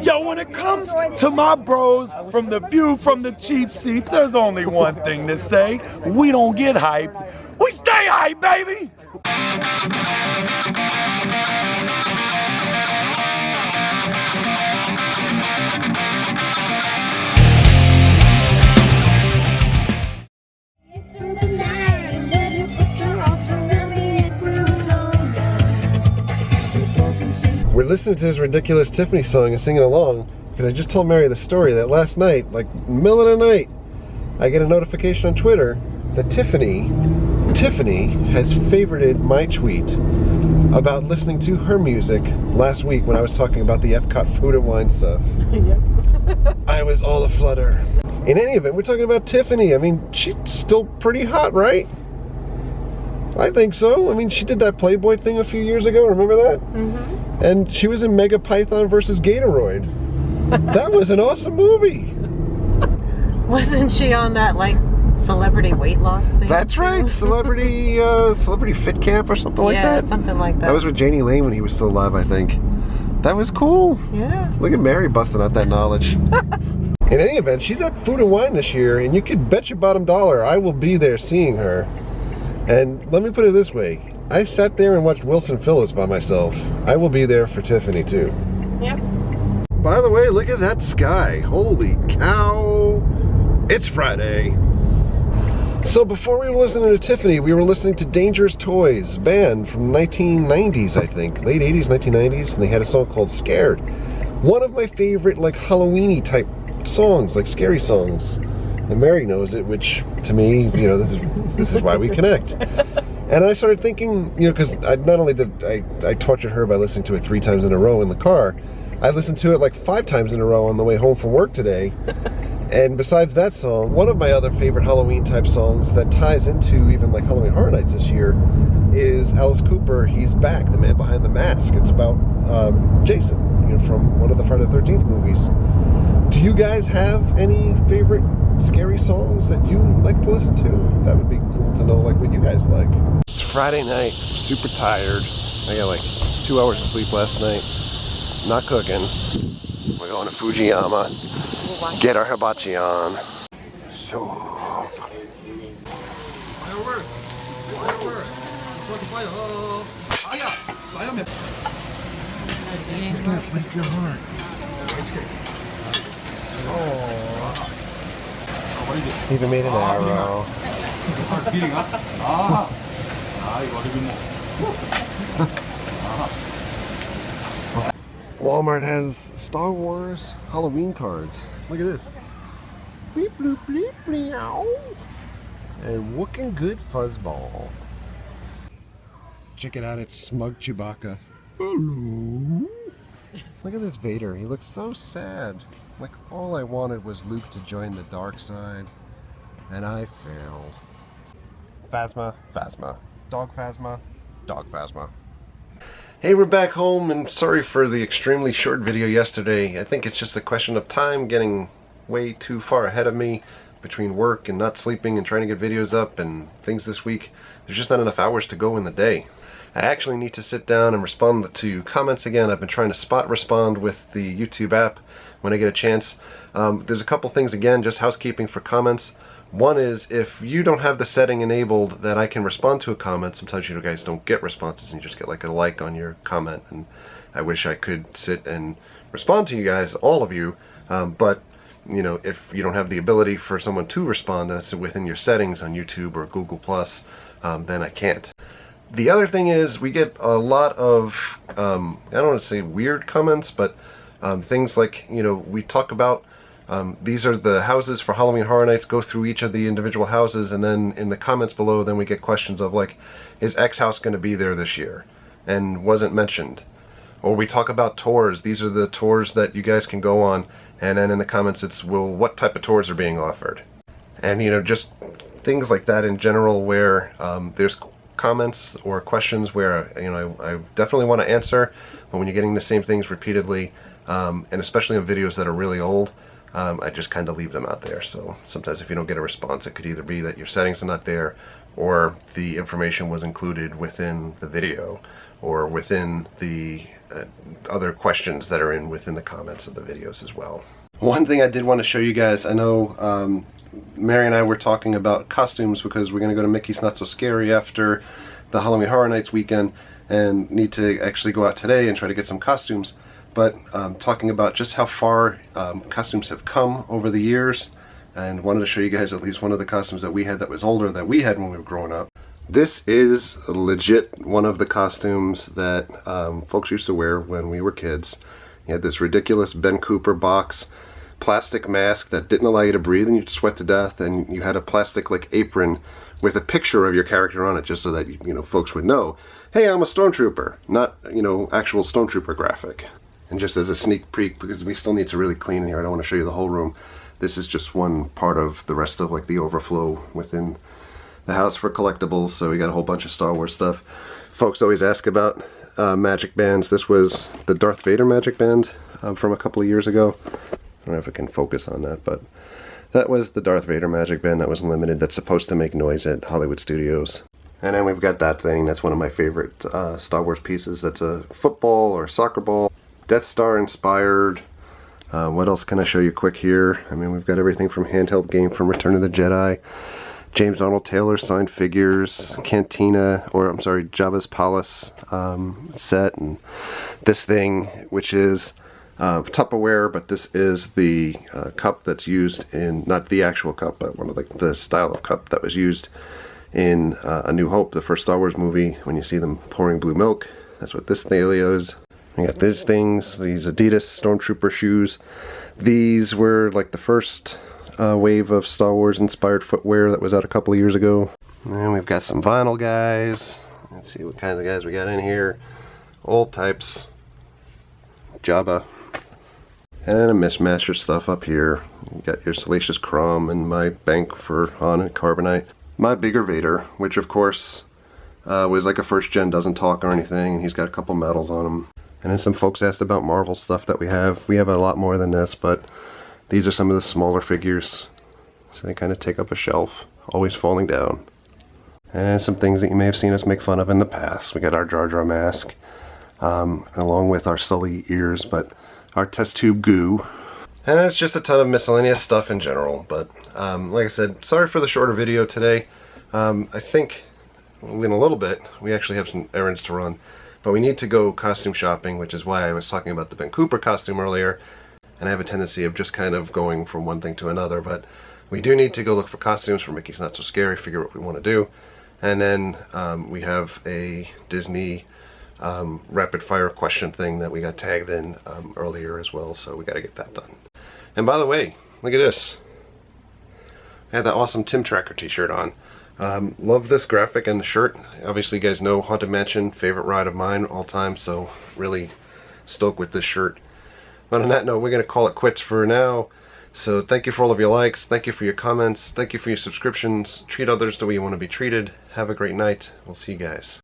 Yo, when it comes to my bros from the view from the cheap seats, there's only one thing to say. We don't get hyped. We stay hyped, baby! We're listening to this ridiculous Tiffany song and singing along because I just told Mary the story that last night, like middle of the night, I get a notification on Twitter that Tiffany has favorited my tweet about listening to her music last week when I was talking about the Epcot food and wine stuff. Yep. I was all aflutter. In any event, we're talking about Tiffany. I mean, she's still pretty hot, right? I think so. I mean, she did that Playboy thing a few years ago. Remember that? Mm-hmm. And she was in Mega Python versus Gatoroid. That was an awesome movie. Wasn't she on that, like, celebrity weight loss thing? That's right. Celebrity Fit Camp or something like that. Yeah, something like that. That was with Janie Lane when he was still alive, I think. That was cool. Yeah. Look at Mary busting out that knowledge. In any event, she's at Food and Wine this year, and you could bet your bottom dollar I will be there seeing her. And let me put it this way. I sat there and watched Wilson Phillips by myself. I will be there for Tiffany too. Yep. By the way, look at that sky. Holy cow. It's Friday. So before we were listening to Tiffany, we were listening to Dangerous Toys, a band from 1990s, I think. Late 80s, 1990s, and they had a song called Scared. One of my favorite, like, Halloween-y type songs, like scary songs. And Mary knows it, which to me, you know, this is why we connect. And I started thinking, you know, because not only did I tortured her by listening to it 3 times in a row in the car, I listened to it like 5 times in a row on the way home from work today. And besides that song, one of my other favorite Halloween type songs that ties into even like Halloween Horror Nights this year is Alice Cooper, He's Back, the man behind the mask. It's about Jason, you know, from one of the Friday the 13th movies. Do you guys have any favorite scary songs that you like to listen to? That would be cool to know, like, what you guys like. It's Friday night, super tired. I got like 2 hours of sleep last night. Not cooking. We're going to Fujiyama. Get our hibachi on. So. He's gonna break your heart. Oh. Even made an arrow. Walmart has Star Wars Halloween cards. Look at this. Beep bloop bleep meow. And looking good fuzzball. Check it out, it's Smug Chewbacca. Hello. Look at this Vader. He looks so sad. Like, all I wanted was Luke to join the dark side, and I failed. Phasma, Phasma. Dog Phasma, Dog Phasma. Hey, we're back home, and sorry for the extremely short video yesterday. I think it's just a question of time getting way too far ahead of me between work and not sleeping and trying to get videos up and things this week. There's just not enough hours to go in the day. I actually need to sit down and respond to comments again. I've been trying to spot respond with the YouTube app when I get a chance. There's a couple things, again, just housekeeping for comments. One is, if you don't have the setting enabled that I can respond to a comment, sometimes you guys don't get responses and you just get like a like on your comment, and I wish I could sit and respond to you guys, all of you, but you know, if you don't have the ability for someone to respond and it's within your settings on YouTube or Google+, then I can't. The other thing is, we get a lot of, I don't want to say weird comments, but things like, you know, we talk about, these are the houses for Halloween Horror Nights, go through each of the individual houses, and then in the comments below, then we get questions of like, is X house going to be there this year? And wasn't mentioned. Or we talk about tours, these are the tours that you guys can go on, and then in the comments it's, well, what type of tours are being offered? And, you know, just things like that in general, where there's comments or questions where, you know, I definitely want to answer, but when you're getting the same things repeatedly, and especially on videos that are really old, I just kind of leave them out there. So sometimes if you don't get a response, it could either be that your settings are not there, or the information was included within the video or within the other questions that are within the comments of the videos as well. One thing I did want to show you guys, I know Mary and I were talking about costumes because we're going to go to Mickey's Not So Scary after the Halloween Horror Nights weekend and need to actually go out today and try to get some costumes. But talking about just how far costumes have come over the years, and wanted to show you guys at least one of the costumes that we had that was older that we had when we were growing up. This is legit one of the costumes that folks used to wear when we were kids. You had this ridiculous Ben Cooper box, plastic mask that didn't allow you to breathe and you'd sweat to death, and you had a plastic like apron with a picture of your character on it just so that you know folks would know, hey, I'm a Stormtrooper, not actual Stormtrooper graphic. And just as a sneak peek, because we still need to really clean in here, I don't want to show you the whole room. This is just one part of the rest of like the overflow within the house for collectibles. So we got a whole bunch of Star Wars stuff. Folks always ask about magic bands. This was the Darth Vader magic band from a couple of years ago. I don't know if I can focus on that, but that was the Darth Vader magic band that was limited, that's supposed to make noise at Hollywood Studios. And then we've got that thing. That's one of my favorite Star Wars pieces. That's a football or soccer ball, Death Star inspired. What else can I show you quick here? I mean, we've got everything from handheld game from Return of the Jedi, James Arnold Taylor signed figures, Cantina, or I'm sorry, Jabba's Palace set, and this thing, which is Tupperware, but this is the cup that's used in, not the actual cup, but one of the style of cup that was used in A New Hope, the first Star Wars movie, when you see them pouring blue milk. That's what this thing is. We got these things, these Adidas Stormtrooper shoes. These were like the first wave of Star Wars inspired footwear that was out a couple of years ago. And we've got some vinyl guys. Let's see what kind of guys we got in here. Old types. Jabba. And a Mishmasher stuff up here. You got your Salacious Crumb and my bank for Han and Carbonite. My bigger Vader, which of course was like a first gen, doesn't talk or anything, and he's got a couple medals on him. And then some folks asked about Marvel stuff that we have. We have a lot more than this, but these are some of the smaller figures. So they kind of take up a shelf, always falling down. And some things that you may have seen us make fun of in the past. We got our Jar Jar mask, along with our Sully ears, but our test tube goo. And it's just a ton of miscellaneous stuff in general. But like I said, sorry for the shorter video today. I think in a little bit, we actually have some errands to run. But we need to go costume shopping, which is why I was talking about the Ben Cooper costume earlier. And I have a tendency of just kind of going from one thing to another. But we do need to go look for costumes for Mickey's Not So Scary, figure what we want to do. And then we have a Disney rapid fire question thing that we got tagged in earlier as well. So we got to get that done. And by the way, look at this. I had that awesome Tim Tracker t-shirt on. Love this graphic and the shirt. Obviously you guys know Haunted Mansion, favorite ride of mine all time, so really stoked with this shirt. But on that note, we're going to call it quits for now. So thank you for all of your likes, thank you for your comments, thank you for your subscriptions. Treat others the way you want to be treated. Have a great night. We'll see you guys.